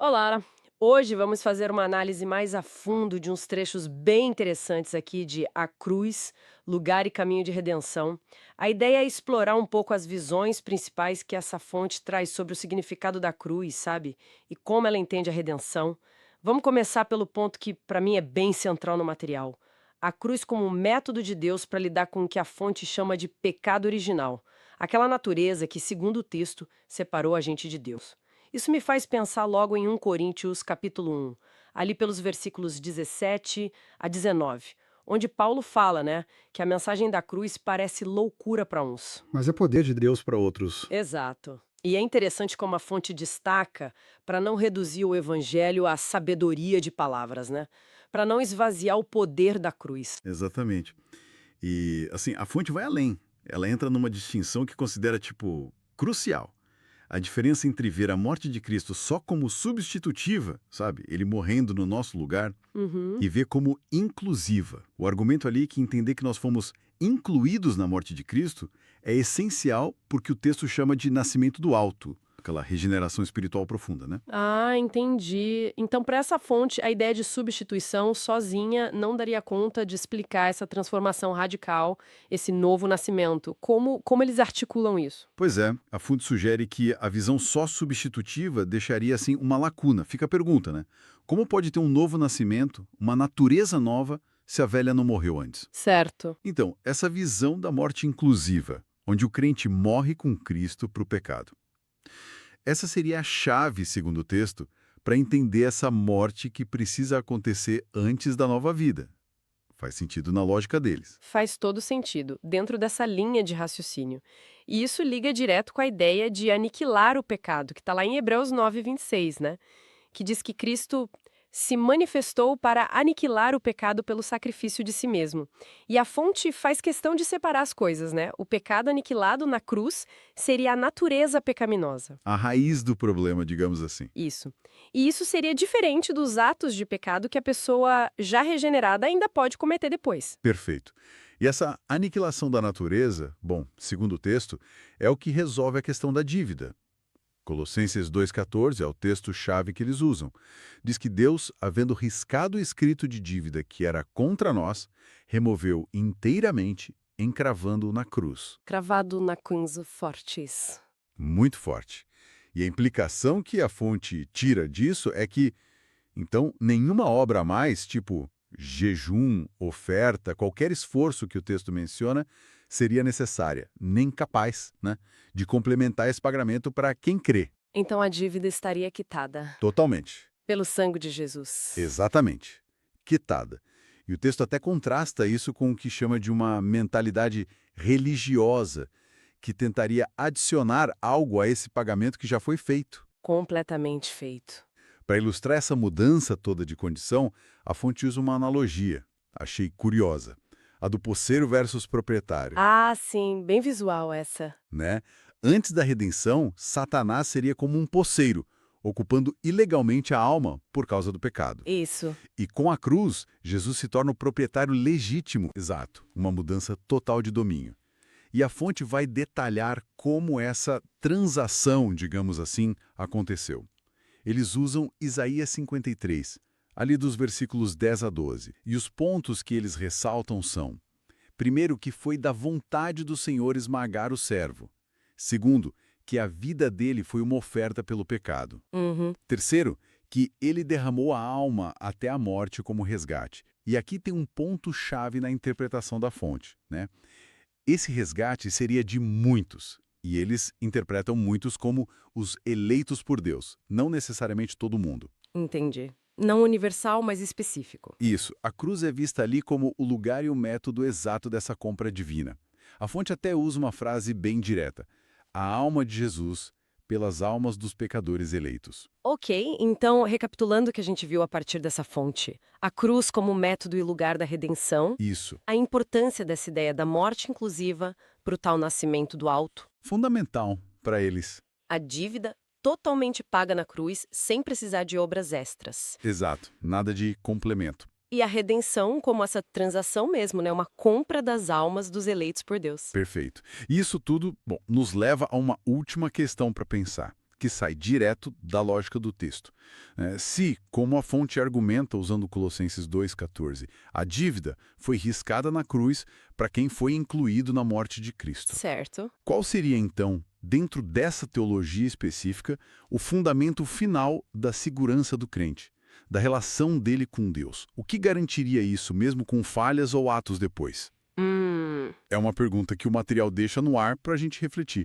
Olá! Hoje vamos fazer uma análise mais a fundo de uns trechos bem interessantes aqui de A Cruz, Lugar e Caminho de Redenção. A ideia é explorar um pouco as visões principais que essa fonte traz sobre o significado da cruz, sabe? E como ela entende a redenção. Vamos começar pelo ponto que, para mim, é bem central no material. A cruz como um método de Deus para lidar com o que a fonte chama de pecado original. Aquela natureza que, segundo o texto, separou a gente de Deus. Isso me faz pensar logo em 1 Coríntios capítulo 1, ali pelos versículos 17 a 19, onde Paulo fala, né, que a mensagem da cruz parece loucura para uns. Mas é poder de Deus para outros. Exato. E é interessante como a fonte destaca para não reduzir o evangelho à sabedoria de palavras, né? Para não esvaziar o poder da cruz. Exatamente. E, assim, a fonte vai além. Ela entra numa distinção que considera, tipo, crucial. A diferença entre ver a morte de Cristo só como substitutiva, sabe? Ele morrendo no nosso lugar, Uhum. e ver como inclusiva. O argumento ali é que entender que nós fomos incluídos na morte de Cristo é essencial porque o texto chama de nascimento do alto, aquela regeneração espiritual profunda, né? Ah, entendi. Então, para essa fonte, a ideia de substituição sozinha não daria conta de explicar essa transformação radical, esse novo nascimento. Como eles articulam isso? Pois é, a fonte sugere que a visão só substitutiva deixaria assim uma lacuna. Fica a pergunta, né? Como pode ter um novo nascimento, uma natureza nova, se a velha não morreu antes? Certo. Então, essa visão da morte inclusiva, onde o crente morre com Cristo para o pecado. Essa seria a chave, segundo o texto, para entender essa morte que precisa acontecer antes da nova vida. Faz sentido na lógica deles. Faz todo sentido, dentro dessa linha de raciocínio. E isso liga direto com a ideia de aniquilar o pecado, que está lá em Hebreus 9:26, né? Que diz que Cristo se manifestou para aniquilar o pecado pelo sacrifício de si mesmo. E a fonte faz questão de separar as coisas, né? O pecado aniquilado na cruz seria a natureza pecaminosa. A raiz do problema, digamos assim. Isso. E isso seria diferente dos atos de pecado que a pessoa já regenerada ainda pode cometer depois. Perfeito. E essa aniquilação da natureza, bom, segundo o texto, é o que resolve a questão da dívida. Colossenses 2,14 é o texto-chave que eles usam. Diz que Deus, havendo riscado o escrito de dívida que era contra nós, removeu inteiramente, encravando-o na cruz. Cravado na cruz fortes. Muito forte. E a implicação que a fonte tira disso é que, então, nenhuma obra a mais, tipo jejum, oferta, qualquer esforço que o texto menciona, seria necessária, nem capaz, né, de complementar esse pagamento para quem crê. Então a dívida estaria quitada Totalmente. pelo sangue de Jesus. Exatamente. Quitada. E o texto até contrasta isso com o que chama de uma mentalidade religiosa, que tentaria adicionar algo a esse pagamento que já foi feito. Completamente feito. Para ilustrar essa mudança toda de condição, a fonte usa uma analogia. Achei curiosa. A do poceiro versus proprietário, Ah, sim, bem visual essa. né? Antes da redenção, Satanás seria como um poceiro, ocupando ilegalmente a alma por causa do pecado. Isso. E com a cruz, Jesus se torna o proprietário legítimo. Exato, uma mudança total de domínio. E a fonte vai detalhar como essa transação, digamos assim, aconteceu. Eles usam Isaías 53, ali dos versículos 10 a 12. E os pontos que eles ressaltam são: primeiro, que foi da vontade do Senhor esmagar o servo. Segundo, que a vida dele foi uma oferta pelo pecado. Uhum. Terceiro, que ele derramou a alma até a morte como resgate. E aqui tem um ponto-chave na interpretação da fonte, né? Esse resgate seria de muitos, e eles interpretam muitos como os eleitos por Deus, não necessariamente todo mundo. Entendi. Não universal, mas específico. Isso, a cruz é vista ali como o lugar e o método exato dessa compra divina. A fonte até usa uma frase bem direta: a alma de Jesus pelas almas dos pecadores eleitos. Ok, então, recapitulando o que a gente viu a partir dessa fonte, a cruz como método e lugar da redenção, Isso, a importância dessa ideia da morte inclusiva para o tal nascimento do alto, fundamental para eles. a dívida totalmente paga na cruz sem precisar de obras extras. Exato, nada de complemento. E a redenção como essa transação mesmo, né? Uma compra das almas dos eleitos por Deus. Perfeito. E isso tudo, bom, nos leva a uma última questão para pensar. que sai direto da lógica do texto. Se, como a fonte argumenta usando Colossenses 2,14, a dívida foi riscada na cruz para quem foi incluído na morte de Cristo. Certo. Qual seria, então, dentro dessa teologia específica, o fundamento final da segurança do crente, da relação dele com Deus? O que garantiria isso, mesmo com falhas ou atos depois? É uma pergunta que o material deixa no ar para a gente refletir.